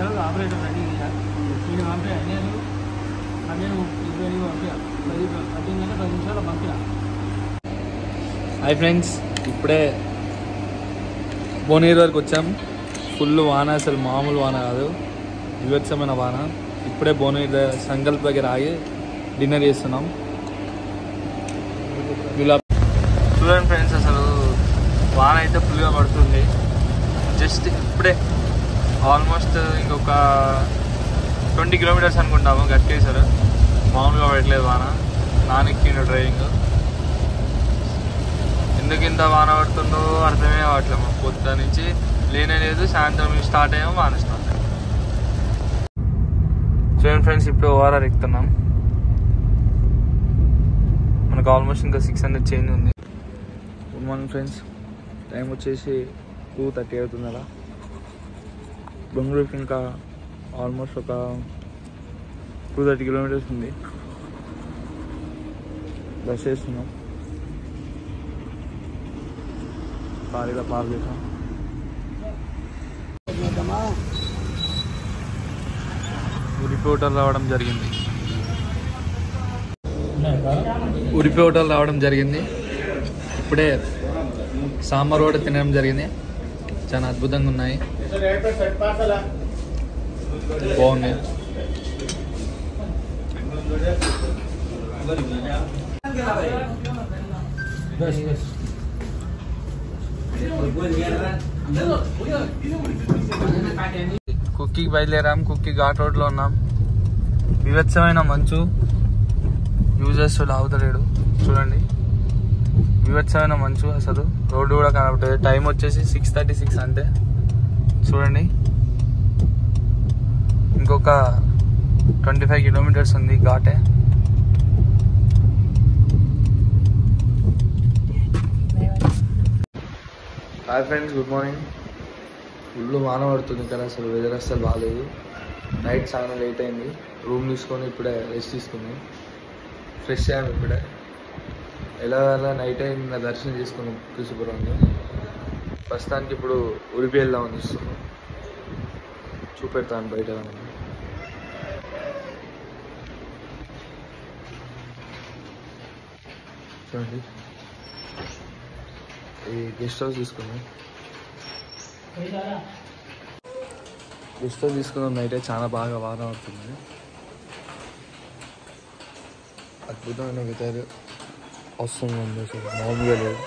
నిమిషాలు operator ready చేయాలి. వీడు పంపే నేను 15 పంపా 10 నిమిషాలు పంపా. హాయ్ ఫ్రెండ్స్, ఇప్పుడే భువనగిరి వరకు వచ్చాం. ఫుల్ వాన, అసలు మామూలు వాన కాదు, వివత్సమైన వాన. ఇప్పుడే భువనగిరి సంకల్ప్ దగ్గర ఆగి డిన్నర్ చేస్తున్నాం. చూడండి ఫ్రెండ్స్, అసలు వాన అయితే ఫుల్గా పడుతుంది. జస్ట్ ఇప్పుడే ఆల్మోస్ట్ ఇంకొక 20 కిలోమీటర్స్ అనుకుంటాము గట్టేసారు. మామూలుగా పడట్లేదు వాన. నానెక్కిండు డ్రైవింగ్. ఎందుకు ఇంత వాన పడుతుందో అర్థమే కావట్లేదు. పొద్దున్న నుంచి లేనే లేదు, సాయంత్రం స్టార్ట్ అయ్యాము వాన స్టార్ట్ అయ్యాము. చూడండి ఫ్రెండ్స్, ఇప్పుడు ఓఆర్ఆర్ ఎక్కుతున్నాం. మనకు ఆల్మోస్ట్ ఇంకా 600 చేంజ్ ఉంది. గుడ్ మార్నింగ్ ఫ్రెండ్స్, టైం వచ్చేసి 2:30 అవుతుంది. అలా బెంగళూరుకి ఇంకా ఆల్మోస్ట్ ఒక 230 కిలోమీటర్స్ ఉంది. బస్ చేస్తున్నాం, ఖాళీగా పార్క్ చేసాం. ఉడిపి హోటల్ రావడం జరిగింది. ఇప్పుడే సాంబార్ కూడా తినడం జరిగింది. చాలా అద్భుతంగా ఉన్నాయి, బాగున్నాయి. కుక్కీకి బయలుదేరాం. కుక్కీ ఘాట్ రోడ్లో ఉన్నాం. వివత్సమైన మంచు, యూజర్స్ లాగుతలేడు. చూడండి, వివత్సమైన మంచు, అసలు రోడ్డు కూడా కనబడుతుంది. టైం వచ్చేసి 6:36 అంతే. చూడండి, ఇంకొక 25 కిలోమీటర్స్ ఉంది ఘాటే. Hi friends, good morning. Full వాన పడుతుంది ఇక్కడ, అసలు వెదర్ అస్సలు బాగాలేదు. నైట్ చాలా లేట్ అయింది. రూమ్ తీసుకొని ఇప్పుడే రెస్ట్ తీసుకున్నాం. ఫ్రెష్ అయ్యాము ఇప్పుడే. ఎలా నైట్ అయింది, దర్శనం చేసుకున్నాం త్రిశూపురంలో. ప్రస్తుతానికి ఇప్పుడు ఉడిపి వెళ్దామని చూస్తున్నాం. చూపెడతాను బయట. చూడండి, ఈ గెస్ట్ హౌస్ తీసుకున్నాం. నైట్ చాలా బాగా వాన పడుతుంది. అద్భుతమైన వెదర్ అవసరం ఉంది, అసలు మామూలుగా లేదు.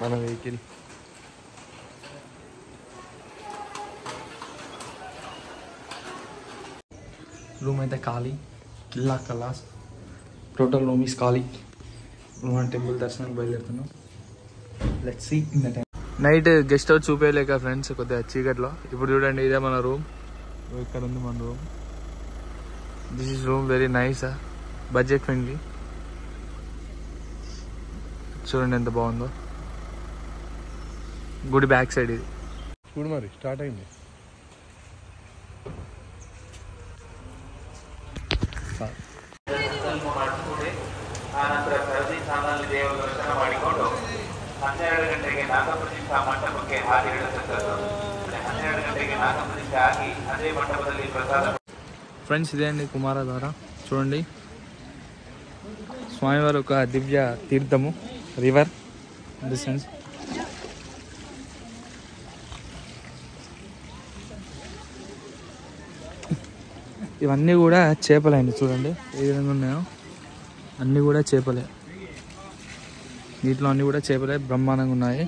మన వెహికల్ రూమ్ అయితే ఖాళీ. కిల్లా కలాస్ టోటల్ రూమ్ ఈస్ ఖాళీ. మన టెంపుల్ దర్శనానికి బయలుదేరుతున్నాం. Let's see in the time. Night guest house చూపేయలేక ఫ్రెండ్స్, కొద్దిగా చీకట్లో. ఇప్పుడు చూడండి, ఇదే మన రూమ్. ఇక్కడ ఉంది మన room. This is room very nice, budget friendly. చూడండి ఎంత బాగుందో. గుడి బ్యాక్ సైడ్ ఇది. చూడు మరి స్టార్ట్ అయింది. ಆನಂತರ ಸರದಿ ಸಾಮಾನ್ಯ ದೇವರ ದರ್ಶನ ಮಾಡಿಕೊಂಡು 12 ಗಂಟೆಗೆ ನಾಗಪ್ರತಿಷ್ಠಾ ಮಂಟಪಕ್ಕೆ ಹಾದಿರಿಡತಕ್ಕದ್ದು. 12 ಗಂಟೆಗೆ ನಾಗಪ್ರತಿಷ್ಠೆ ಆಗಿ ಅದೇ ಮಂಟಪದಲ್ಲಿ ಪ್ರಸಾದ. ఫ్రెండ్స్, ఇదే అండి కుమారధార. చూడండి, స్వామివారి ఒక దివ్య తీర్థము, రివర్ డిస్టెన్స్. ఇవన్నీ కూడా చేపలండి. చూడండి ఏ విధంగా ఉన్నాయో, అన్నీ కూడా చేపలే. నీటిలో అన్నీ కూడా చేపలే, బ్రహ్మాండంగా ఉన్నాయి.